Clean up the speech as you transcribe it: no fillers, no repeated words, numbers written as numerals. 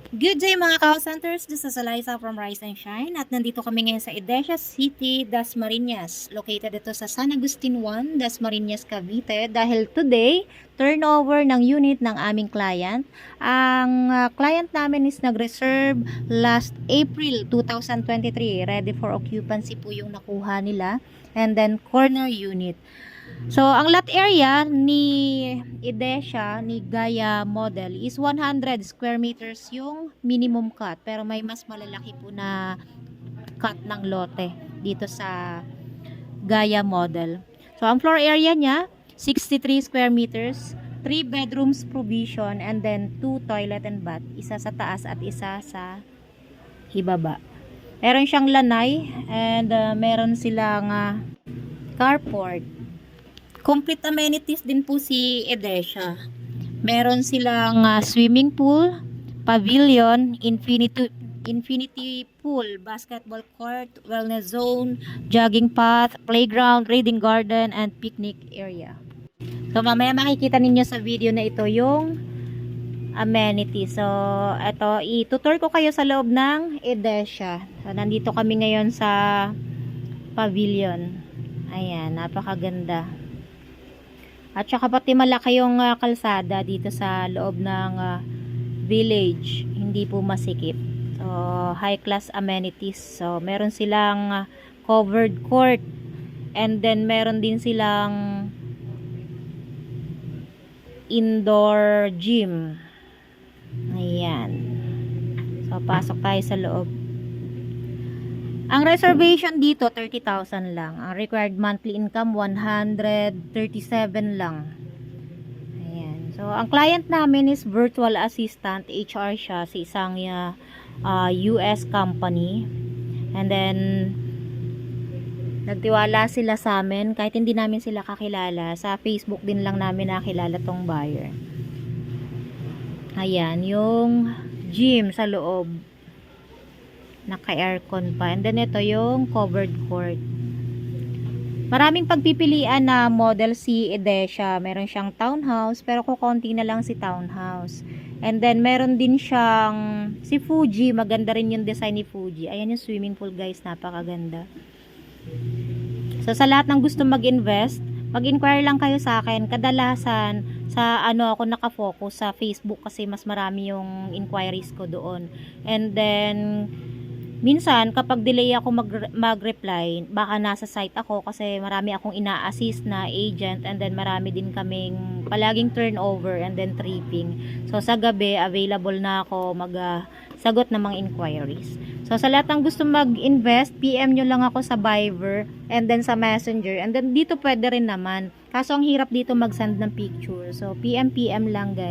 Good day mga call centers, this is Eliza from Rise and Shine at nandito kami ngayon sa Edesha City, Dasmariñas. Located ito sa San Agustin 1, Dasmariñas, Cavite dahil today, turnover ng unit ng aming client. Ang client namin is nag-reserve last April 2023. Ready for occupancy po yung nakuha nila. And then corner unit. So, ang lot area ni Edesha, ni Gaia model is 100 square meters yung minimum cut. Pero may mas malalaki po na cut ng lote dito sa Gaia model. So, ang floor area niya, 63 square meters, 3 bedrooms provision, and then 2 toilet and bath. Isa sa taas at isa sa ibaba. Meron siyang lanay and meron silang carport. Complete amenities din po si Edesha. Meron silang swimming pool, pavilion, infinity pool, basketball court, wellness zone, jogging path, playground, reading garden, and picnic area. So mamaya makikita ninyo sa video na ito yung amenities. So ito, itutur ko kayo sa loob ng Edesha. So nandito kami ngayon sa pavilion. Ayan, napakaganda. At saka pati malaki yung kalsada dito sa loob ng village. Hindi po masikip. So, high class amenities. So, meron silang covered court. And then, meron din silang indoor gym. Ayan. So, pasok tayo sa loob. Ang reservation dito, 30,000 lang. Ang required monthly income, 137 lang. Ayan. So, ang client namin is virtual assistant. HR siya sa isang US company. And then, nagtiwala sila sa amin. Kahit hindi namin sila kakilala. Sa Facebook din lang namin nakilala tong buyer. Ayan. Yung gym sa loob. Naka-aircon pa. And then ito yung covered court. Maraming pagpipilian na model si Edesha. Meron siyang townhouse, pero kukonti na lang si townhouse. And then meron din siyang si Fuji. Maganda rin yung design ni Fuji. Ayan yung swimming pool guys. Napakaganda. So sa lahat ng gusto mag-invest, mag-inquire lang kayo sa akin. Kadalasan sa ako nakafocus sa Facebook kasi mas marami yung inquiries ko doon. And then minsan, kapag delay ako mag-reply, baka nasa site ako kasi marami akong ina-assist na agent and then marami din kaming palaging turnover and then tripping. So, sa gabi, available na ako mag-sagot ng mga inquiries. So, sa lahat ng gusto mag-invest, PM nyo lang ako sa Viber and then sa Messenger. And then, dito pwede rin naman. Kaso, ang hirap dito mag-send ng picture. So, PM lang guys.